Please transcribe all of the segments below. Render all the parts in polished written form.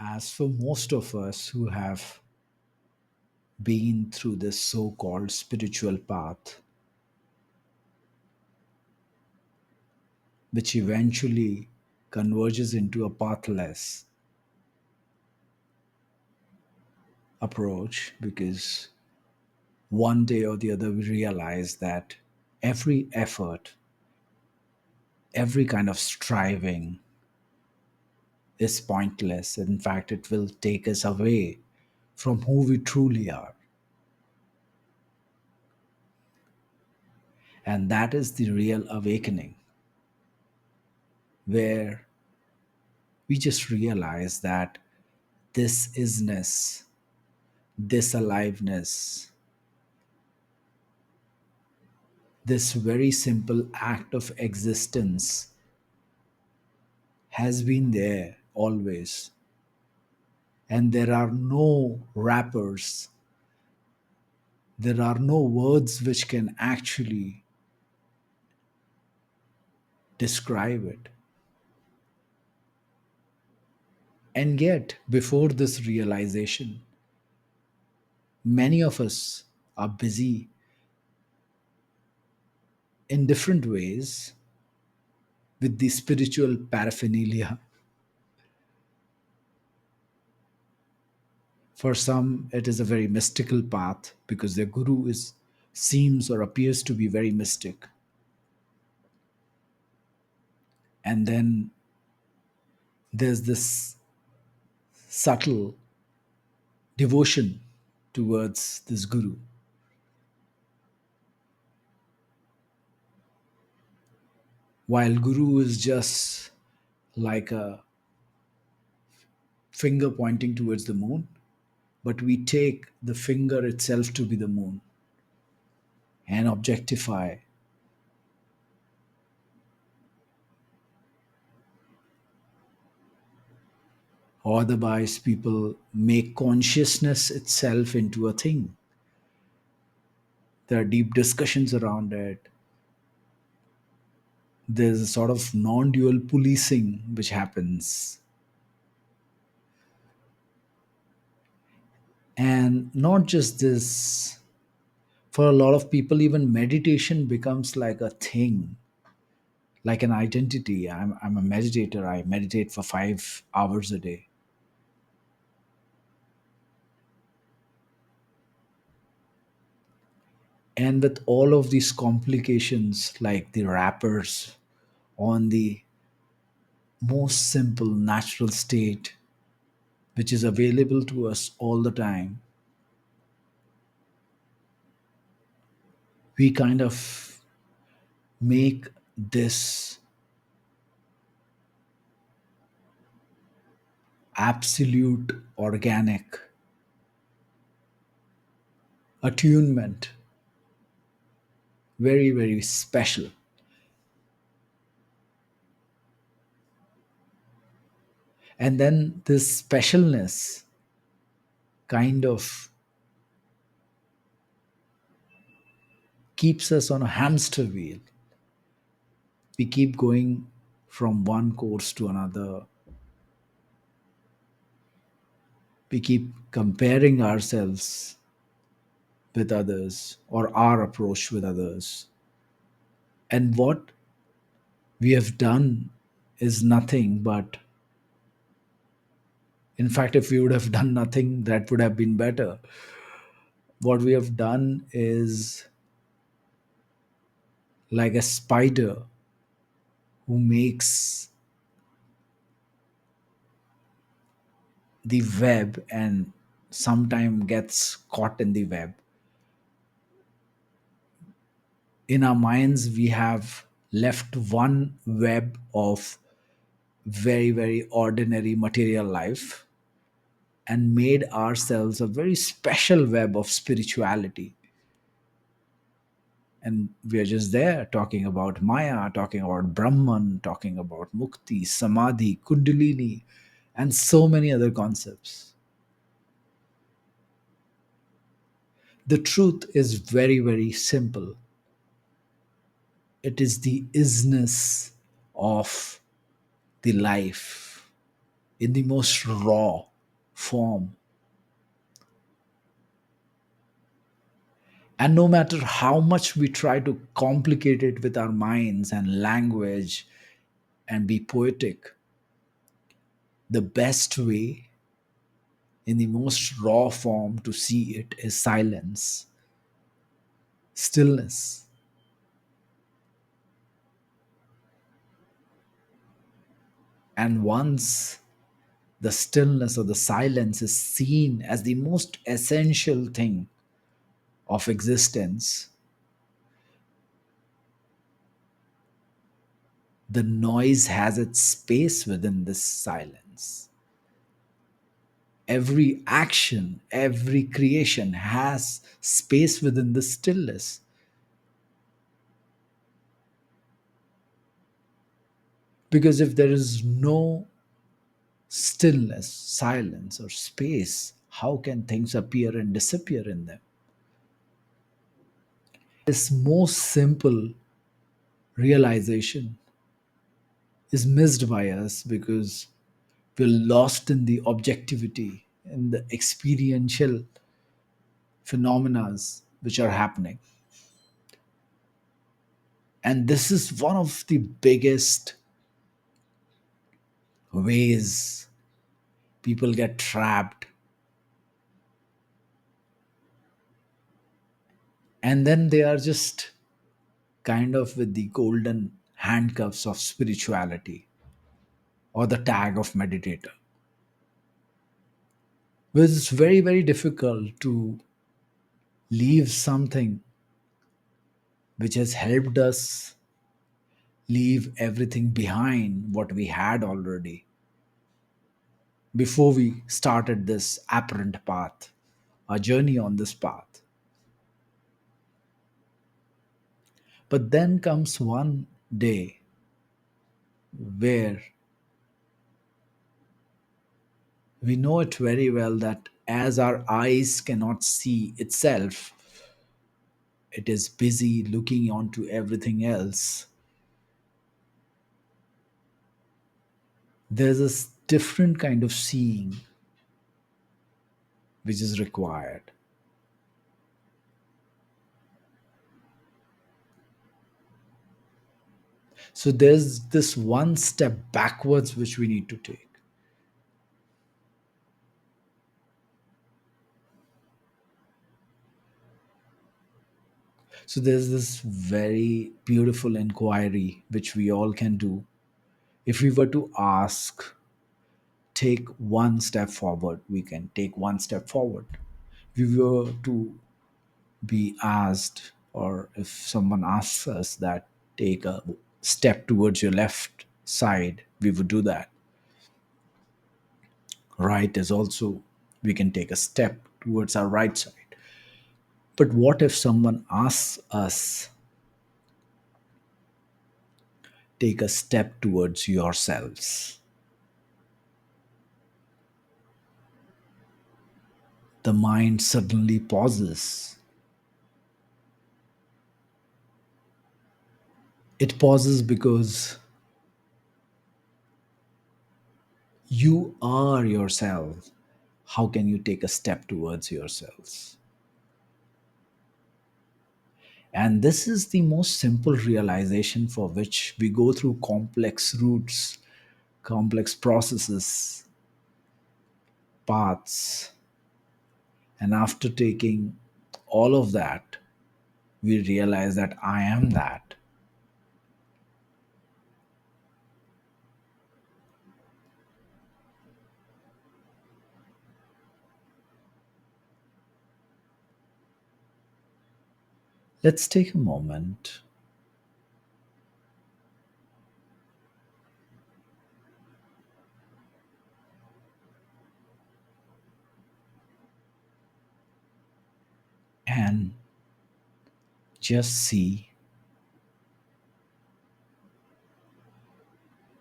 As for most of us who have been through this so called spiritual path, which eventually converges into a pathless approach, because one day or the other we realize that every effort, every kind of striving is pointless. In fact, it will take us away from who we truly are. And that is the real awakening, where we just realize that this isness, this aliveness, this very simple act of existence has been there always. And there are no wrappers, there are no words which can actually describe it. And yet, before this realization, many of us are busy in different ways with the spiritual paraphernalia. For some, it is a very mystical path because their guru is seems or appears to be very mystic. And then there's this subtle devotion towards this guru, while guru is just like a finger pointing towards the moon, but we take the finger itself to be the moon and objectify. Otherwise, people make consciousness itself into a thing. There are deep discussions around it. There's a sort of non dual policing which happens. And not just this, for a lot of people, even meditation becomes like a thing, like an identity. I'm a meditator, I meditate for 5 hours a day. And with all of these complications, like the wrappers on the most simple natural state, which is available to us all the time, we kind of make this absolute organic attunement very, very special. And then this specialness kind of keeps us on a hamster wheel. We keep going from one course to another. We keep comparing ourselves with others or our approach with others. And what we have done is nothing but, in fact, if we would have done nothing, that would have been better. What we have done is like a spider who makes the web and sometime gets caught in the web. In our minds, we have left one web of very, very ordinary material life and made ourselves a very special web of spirituality. And we are just there talking about Maya, talking about Brahman, talking about Mukti, Samadhi, Kundalini, and so many other concepts. The truth is very, very simple. It is the isness of the life. in the most raw form. And no matter how much we try to complicate it with our minds and language and be poetic, the best way in the most raw form to see it is silence, stillness. And once the stillness or the silence is seen as the most essential thing of existence, the noise has its space within this silence. Every action, every creation has space within the stillness. Because if there is no stillness, silence, or space, how can things appear and disappear in them? This most simple realization is missed by us because we're lost in the objectivity and the experiential phenomena which are happening. And this is one of the biggest ways people get trapped. And then they are just kind of with the golden handcuffs of spirituality or the tag of meditator. But it's very, very difficult to leave something which has helped us leave everything behind what we had already before we started this apparent path, our journey on this path. But then comes one day where we know it very well that as our eyes cannot see itself, it is busy looking onto everything else. There's a different kind of seeing which is required. So there's this one step backwards which we need to take. So there's this very beautiful inquiry which we all can do. If we were to ask, take one step forward, we can take one step forward. If we were to be asked, or if someone asks us that take a step towards your left side, we would do that. Right is also, we can take a step towards our right side. But what if someone asks us, take a step towards yourselves? The mind suddenly pauses. It pauses because you are yourself. How can you take a step towards yourselves? And this is the most simple realization for which we go through complex routes, complex processes, paths. And after taking all of that, we realize that I am that. Let's take a moment and just see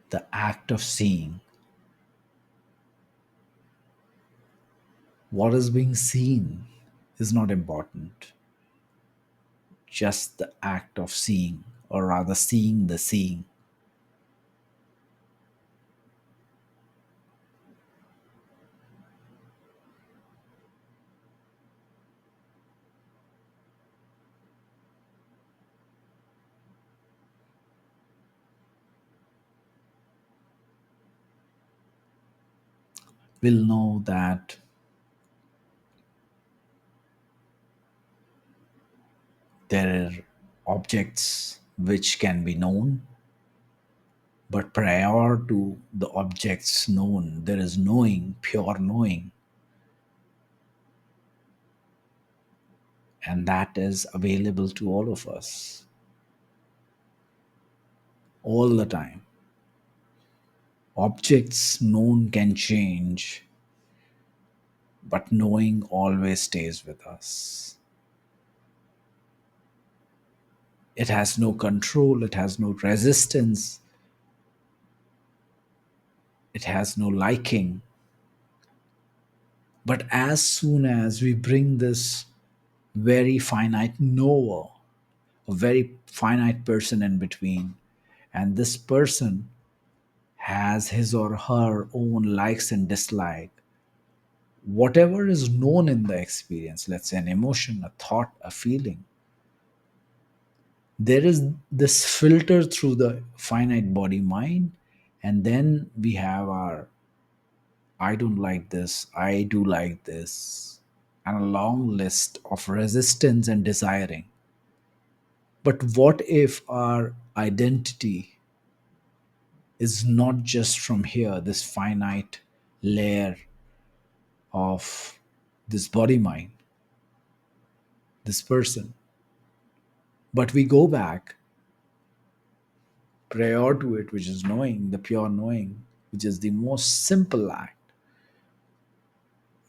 the act of seeing. What is being seen is not important, just the act of seeing, or rather, seeing the seeing. we'll know that there are objects which can be known, but prior to the objects known, there is knowing, pure knowing, and that is available to all of us all the time. Objects known can change, but knowing always stays with us. It has no control, it has no resistance, it has no liking. But as soon as we bring this very finite knower, a very finite person in between, and this person has his or her own likes and dislike, whatever is known in the experience, let's say an emotion, a thought, a feeling, there is this filter through the finite body mind, and then we have our I don't like this, I do like this, and a long list of resistance and desiring. But what if our identity is not just from here, this finite layer of this body mind, this person, but we go back prior to it, which is knowing, the pure knowing, which is the most simple act.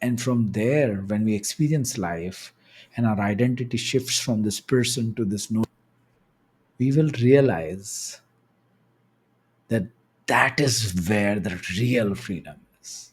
And from there, when we experience life and our identity shifts from this person to this knowing, we will realize that that is where the real freedom is.